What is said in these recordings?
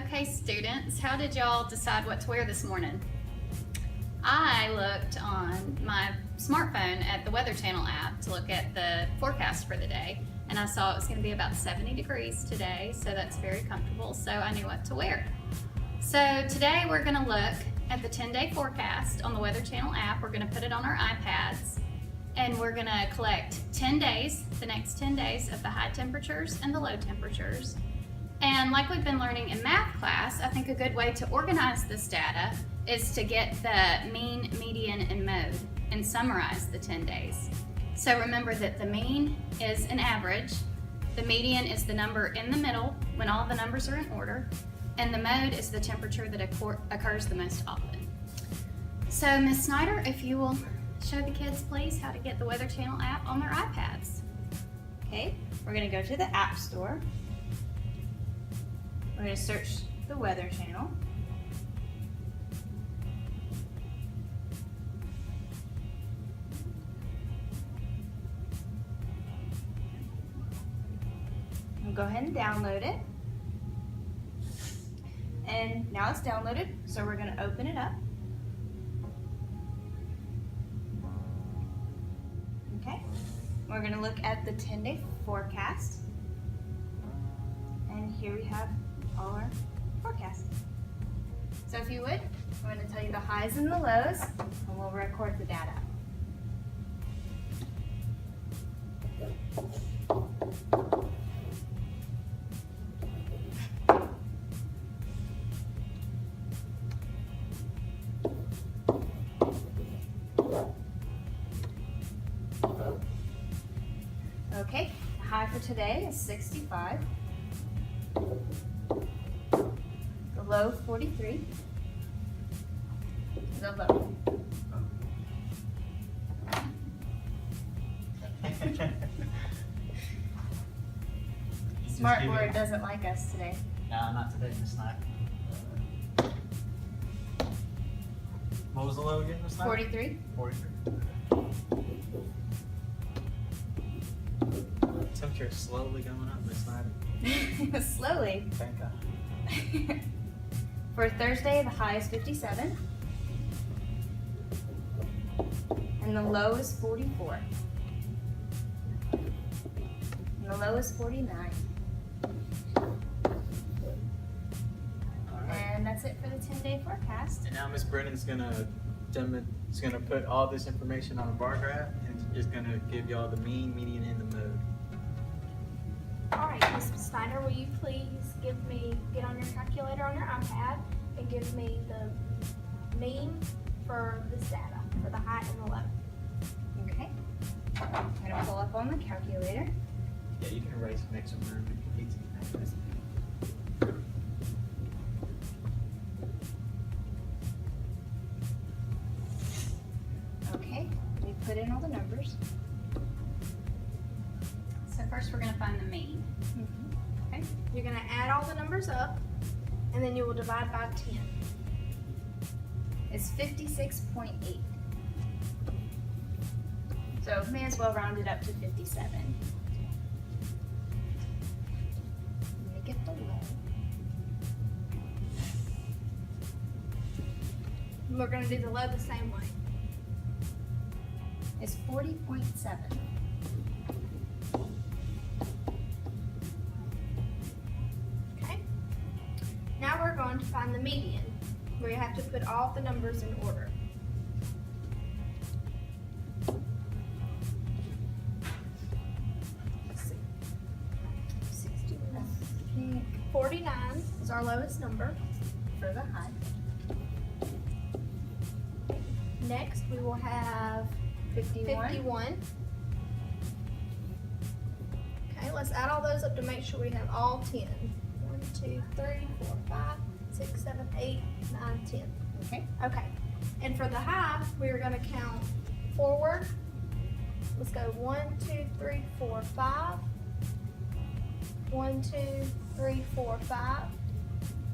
Okay, students, how did y'all decide what to wear this morning? I looked on my smartphone at the Weather Channel app to look at the forecast for the day, and I saw it was going to be about 70 degrees today, so that's very comfortable, so I knew what to wear. So today we're going to look at the 10-day forecast on the Weather Channel app. We're going to put it on our iPads, and we're going to collect 10 days, the next 10 days of the high temperatures and the low temperatures. And like we've been learning in math class, I think a good way to organize this data is to get the mean, median, and mode and summarize the 10 days. So remember that the mean is an average, the median is the number in the middle when all the numbers are in order, and the mode is the temperature that occurs the most often. So Ms. Snyder, if you will show the kids please how to get the Weather Channel app on their iPads. Okay, we're going to go to the App Store. We're going to search the Weather Channel. We'll go ahead and download it. And now it's downloaded, so we're going to open it up. Okay, we're going to look at the 10-day forecast. And here we have all our forecasts. So if you would, I'm going to tell you the highs and the lows, and we'll record the data. Okay, the high for today is 65. The low 43. The low. Smartboard doesn't like us today. No, not today, Miss Snyder. What was the low again, Miss Snyder? 43. 43. Temperature is slowly going up, Miss Snyder. Slowly. Thank God. For Thursday, the high is 57. And the low is 44. And the low is 49. And that's it for the 10-day forecast. And now Miss Brennan's gonna put all this information on a bar graph and is gonna give y'all the mean, median, and the mode. All right, Ms. Snyder, will you please get on your calculator on your iPad and give me the mean for this data, for the high and the low. Okay. I'm gonna pull up on the calculator. Yeah, you can erase and make some room if you need to. Okay, we put in all the numbers. So first we're going to find the mean. Okay. You're going to add all the numbers up, and then you will divide by 10. It's 56.8. So may as well round it up to 57. Make it the low. And we're going to do the low the same way. It's 40.7. Okay. Now we're going to find the median, where you have to put all the numbers in order. Let's see. 61. 49 is our lowest number. For the high. Next, we will have 51. 51. Okay, let's add all those up to make sure we have all 10. 1, 2, 3, 4, 5, 6, 7, 8, 9, 10. Okay. Okay, and for the high, we're going to count forward. Let's go 1, 2, 3, 4, 5. 1, 2, 3, 4, 5.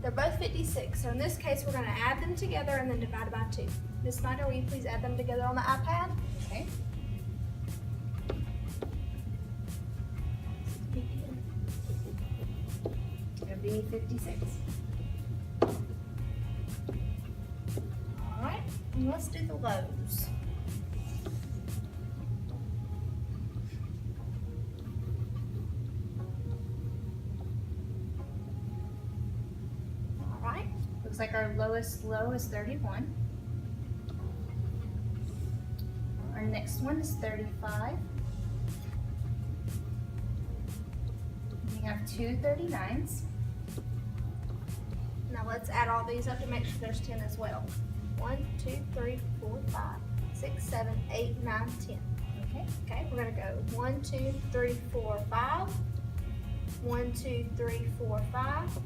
They're both 56, so in this case, we're going to add them together and then divide by 2. Ms. Snyder, will you please add them together on the iPad? Okay. It'll be 56. And let's do the lows. All right. Looks like our lowest low is 31. Our next one is 35. We have two 39s. Now let's add all these up to make sure there's 10 as well. 1, 2, 3, 4, 5, 6, 7, 8, 9, 10. Okay. Okay, we're gonna go 1, 2, 3, 4, 5. 1, 2, 3, 4, 5.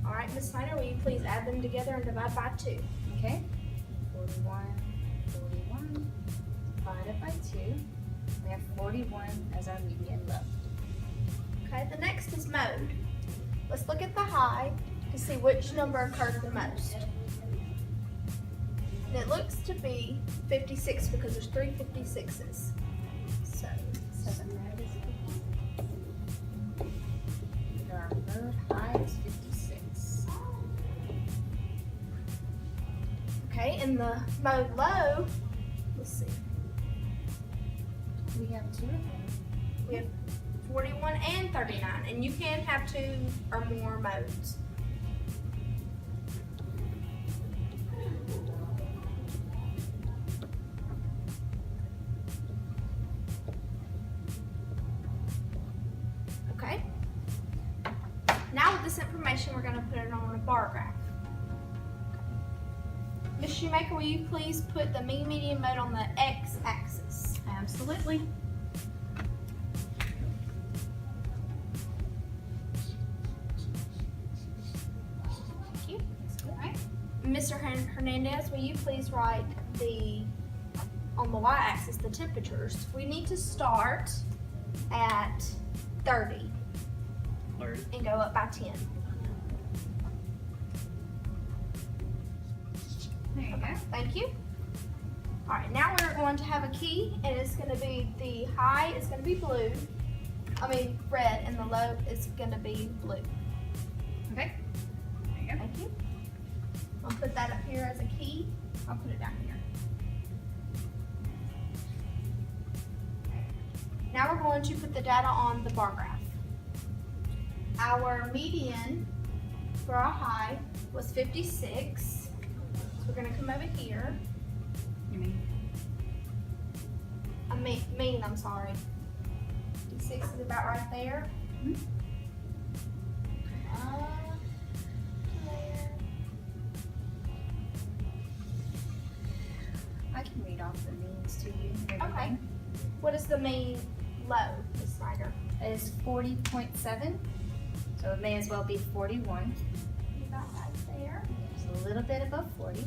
All right, Miss Snyder, will you please add them together and divide by 2? Okay. 41, 41, divided by 2. We have 41 as our median low. Okay, the next is mode. Let's look at the high to see which number occurred the most. And it looks to be 56 because there's 3 56s. So, So the mode is 50. And our mode high is 56. okay, and the mode low, let's see, We have two of them. we have 41 and 39, and you can have 2 or more modes. Okay. Now with this information, we're going to put it on a bar graph. Ms. Shoemaker, will you please put the mean median mode on the x-axis? Absolutely. Thank you. All right. Mr. Hernandez, will you please write on the y-axis, the temperatures? We need to start at 30 and go up by 10. There you go. Thank you. All right, now we're going to have a key, and it's going to be the high is going to be red, and the low is going to be blue. Okay. There you go. Thank you. I'll put that up here as a key. I'll put it down here. Now we're going to put the data on the bar graph. Our median for our high was 56. So we're going to come over here. You mean? I'm sorry. 56 is about right there. Mhm. There. I can read off the means to you. and Okay. everything. What is the mean low, Ms. Snyder? It is 40.7, so it may as well be 41. About right there. It's a little bit above 40.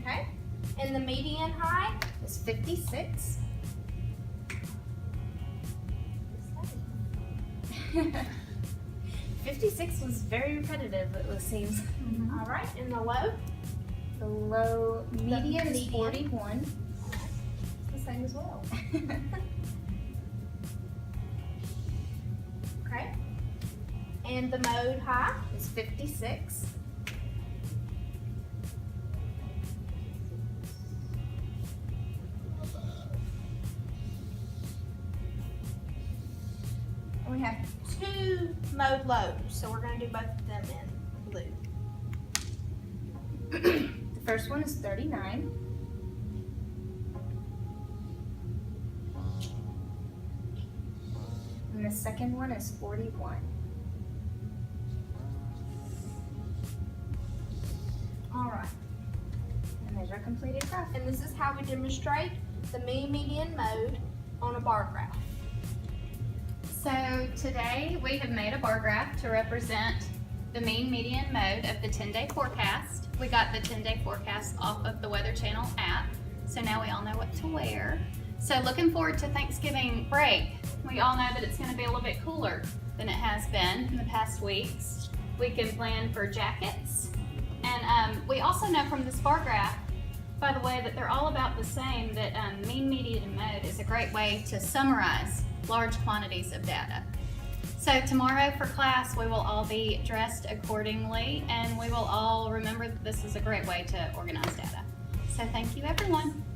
Okay. And the median high? It's 56. 56 was very repetitive, it seems. All right. And the low? The low median is median. 41. The same as well. Okay. And the mode high? Is 56. And we have 2 mode lows, so we're going to do both of them in blue. The first one is 39. And the second one is 41. All right. And there's our completed graph. And this is how we demonstrate the mean median mode on a bar graph. So today we have made a bar graph to represent the mean median mode of the 10-day forecast. We got the 10-day forecast off of the Weather Channel app, so now we all know what to wear. So looking forward to Thanksgiving break. We all know that it's going to be a little bit cooler than it has been in the past weeks. We can plan for jackets. And we also know from this bar graph, by the way, that they're all about the same, that mean median mode is a great way to summarize large quantities of data. So tomorrow for class, we will all be dressed accordingly, and we will all remember that this is a great way to organize data. So everyone.